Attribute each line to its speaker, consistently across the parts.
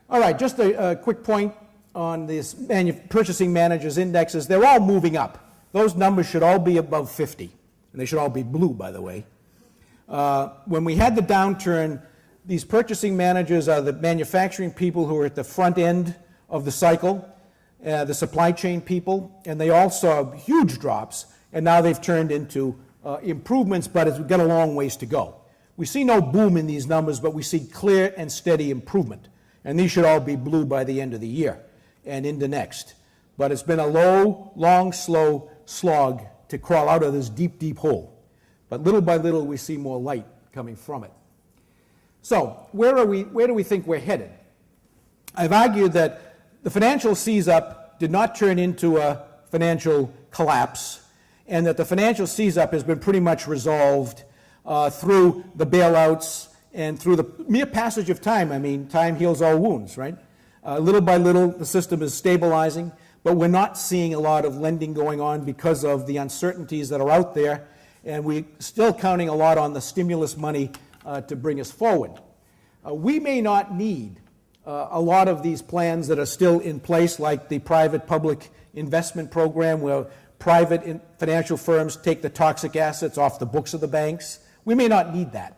Speaker 1: All right, just a quick point on this purchasing managers indexes. They're all moving up. Those numbers should all be above 50, and they should all be blue, by the way. When we had the downturn, these purchasing managers are the manufacturing people who are at the front end of the cycle, the supply chain people, and they all saw huge drops, and now they've turned into improvements, but we've got a long ways to go. We see no boom in these numbers, but we see clear and steady improvement, and these should all be blue by the end of the year and into next. But it's been a low, long, slow slog to crawl out of this deep, deep hole. But little by little, we see more light coming from it. So where do we think we're headed? I've argued that the financial seize-up did not turn into a financial collapse, and that the financial seize-up has been pretty much resolved through the bailouts and through the mere passage of time. I mean, time heals all wounds, right? Little by little, the system is stabilizing, but we're not seeing a lot of lending going on because of the uncertainties that are out there, and we're still counting a lot on the stimulus money to bring us forward. We may not need a lot of these plans that are still in place, like the private-public investment program, where private financial firms take the toxic assets off the books of the banks. We may not need that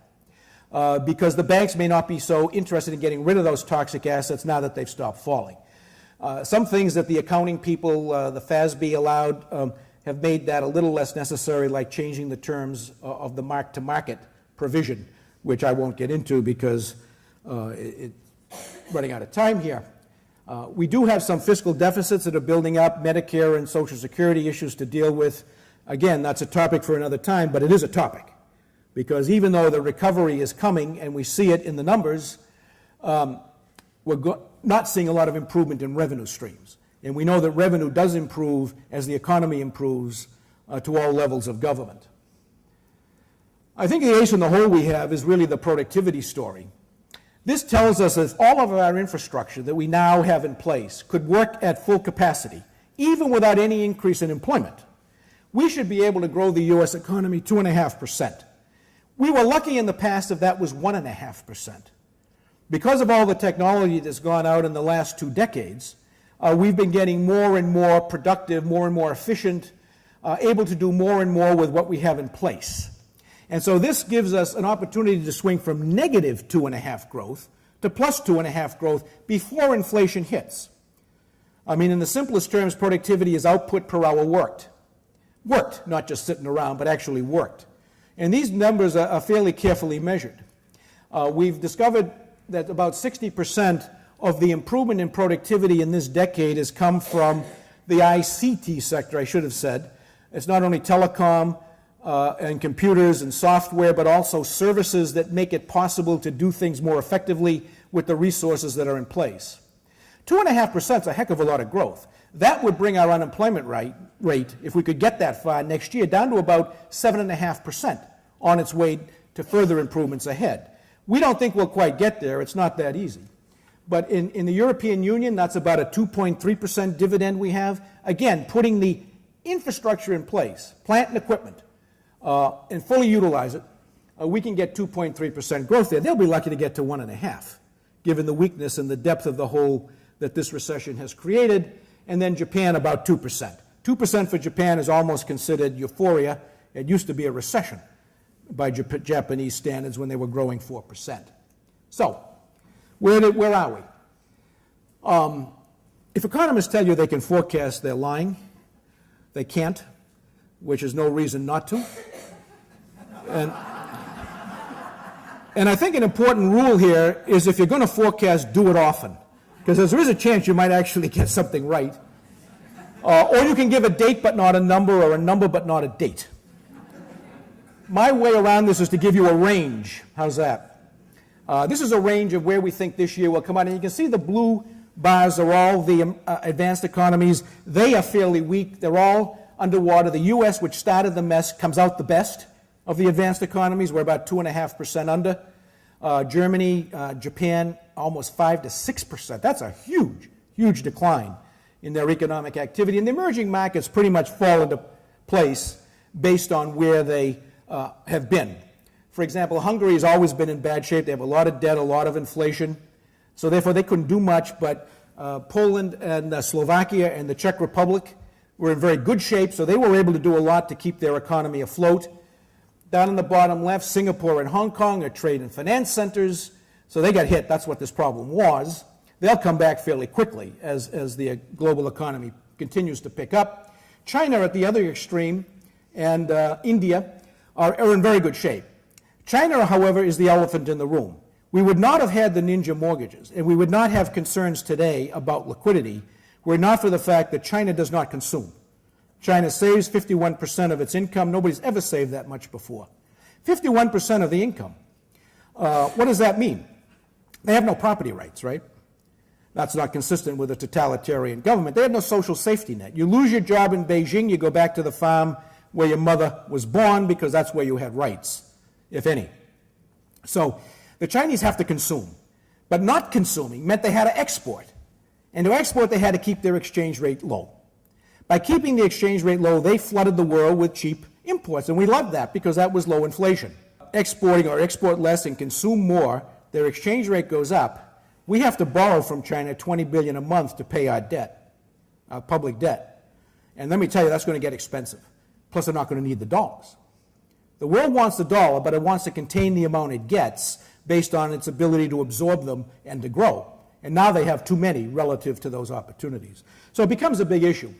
Speaker 1: because the banks may not be so interested in getting rid of those toxic assets now that they've stopped falling. Some things that the accounting people, the FASB allowed, have made that a little less necessary, like changing the terms of the mark-to-market provision, which I won't get into because it's running out of time here. We do have some fiscal deficits that are building up, Medicare and Social Security issues to deal with. Again, that's a topic for another time, but it is a topic, because even though the recovery is coming and we see it in the numbers, we're not seeing a lot of improvement in revenue streams. And we know that revenue does improve as the economy improves to all levels of government. I think the ace in the hole we have is really the productivity story. This tells us that all of our infrastructure that we now have in place could work at full capacity, even without any increase in employment. We should be able to grow the U.S. economy 2.5%. We were lucky in the past if that was 1.5%. Because of all the technology that's gone out in the last 2 decades, we've been getting more and more productive, more and more efficient, able to do more and more with what we have in place. And so this gives us an opportunity to swing from negative 2.5 growth to plus 2.5 growth before inflation hits. I mean, in the simplest terms, productivity is output per hour worked. Worked, not just sitting around, but actually worked. And these numbers are fairly carefully measured. We've discovered that about 60% of the improvement in productivity in this decade has come from the ICT sector, I should have said. It's not only telecom and computers and software, but also services that make it possible to do things more effectively with the resources that are in place. 2.5% is a heck of a lot of growth. That would bring our unemployment rate, if we could get that far next year, down to about 7.5% on its way to further improvements ahead. We don't think we'll quite get there. It's not that easy. But in the European Union, that's about a 2.3% dividend we have. Again, putting the infrastructure in place, plant and equipment, and fully utilize it, we can get 2.3% growth there. They'll be lucky to get to 1.5%, given the weakness and the depth of the hole that this recession has created. And then Japan, about 2%. 2% for Japan is almost considered euphoria. It used to be a recession by Japanese standards when they were growing 4%. So, where are we? If economists tell you they can forecast, they're lying. They can't, which is no reason not to. And I think an important rule here is if you're going to forecast, do it often. Because there is a chance you might actually get something right. Or you can give a date but not a number, or a number but not a date. My way around this is to give you a range. How's that? This is a range of where we think this year will come out. And you can see the blue bars are all the advanced economies. They are fairly weak. They're all underwater. The U.S., which started the mess, comes out the best of the advanced economies. We're about 2.5% under. Germany, Japan, almost 5 to 6%. That's a huge, huge decline in their economic activity. And the emerging markets pretty much fall into place based on where they have been. For example, Hungary has always been in bad shape. They have a lot of debt, a lot of inflation. So therefore, they couldn't do much, but Poland and Slovakia and the Czech Republic were in very good shape, so they were able to do a lot to keep their economy afloat. Down in the bottom left, Singapore and Hong Kong are trade and finance centers, so they got hit. That's what this problem was. They'll come back fairly quickly as the global economy continues to pick up. China at the other extreme and India are in very good shape. China, however, is the elephant in the room. We would not have had the ninja mortgages, and we would not have concerns today about liquidity were it not for the fact that China does not consume. China saves 51% of its income. Nobody's ever saved that much before. 51% of the income. What does that mean? They have no property rights, right? That's not consistent with a totalitarian government. They have no social safety net. You lose your job in Beijing, you go back to the farm where your mother was born because that's where you had rights, if any. So the Chinese have to consume, but not consuming meant they had to export. And to export, they had to keep their exchange rate low. By keeping the exchange rate low, they flooded the world with cheap imports, and we loved that because that was low inflation. Exporting or export less and consume more, their exchange rate goes up. We have to borrow from China $20 billion a month to pay our debt, our public debt. And let me tell you, that's going to get expensive. Plus, they're not going to need the dollars. The world wants the dollar, but it wants to contain the amount it gets based on its ability to absorb them and to grow. And now they have too many relative to those opportunities. So it becomes a big issue.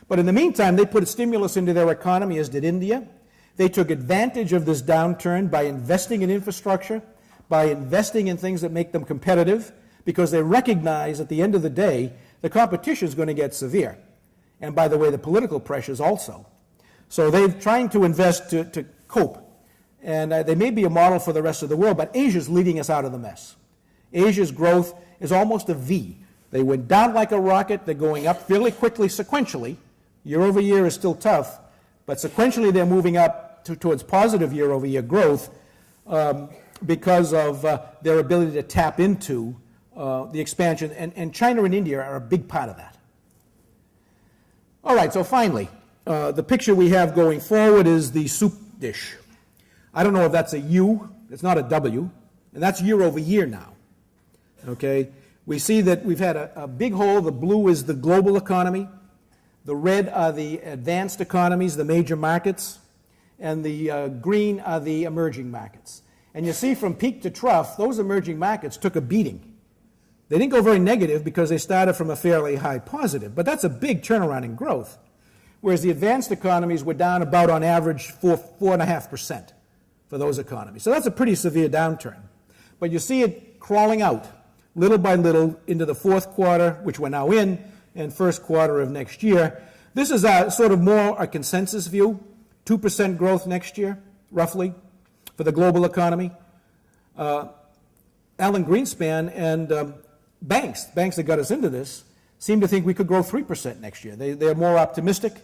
Speaker 1: But in the meantime, they put a stimulus into their economy, as did India. They took advantage of this downturn by investing in infrastructure, by investing in things that make them competitive, because they recognize at the end of the day, the competition is going to get severe. And by the way, the political pressures also. So they're trying to invest to cope. And they may be a model for the rest of the world, but Asia's leading us out of the mess. Asia's growth is almost a V. They went down like a rocket. They're going up fairly quickly sequentially. Year over year is still tough, but sequentially they're moving up towards positive year over year growth because of their ability to tap into the expansion. And China and India are a big part of that. All right, so finally, the picture we have going forward is the soup dish. I don't know if that's a U. It's not a W. And that's year over year now. Okay? We see that we've had a big hole. The blue is the global economy. The red are the advanced economies, the major markets. And the green are the emerging markets. And you see from peak to trough, those emerging markets took a beating. They didn't go very negative because they started from a fairly high positive. But that's a big turnaround in growth. Whereas the advanced economies were down about on average 4.5% for those economies. So that's a pretty severe downturn. But you see it crawling out little by little into the fourth quarter, which we're now in, and first quarter of next year. This is sort of more a consensus view, 2% growth next year, roughly, for the global economy. Alan Greenspan and banks that got us into this, seem to think we could grow 3% next year. They're more optimistic.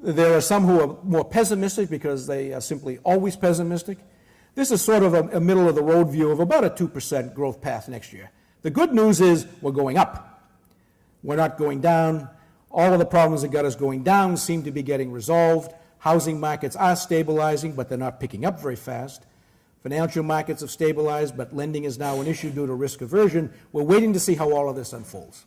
Speaker 1: There are some who are more pessimistic because they are simply always pessimistic. This is sort of a middle-of-the-road view of about a 2% growth path next year. The good news is we're going up. We're not going down. All of the problems that got us going down seem to be getting resolved. Housing markets are stabilizing, but they're not picking up very fast. Financial markets have stabilized, but lending is now an issue due to risk aversion. We're waiting to see how all of this unfolds.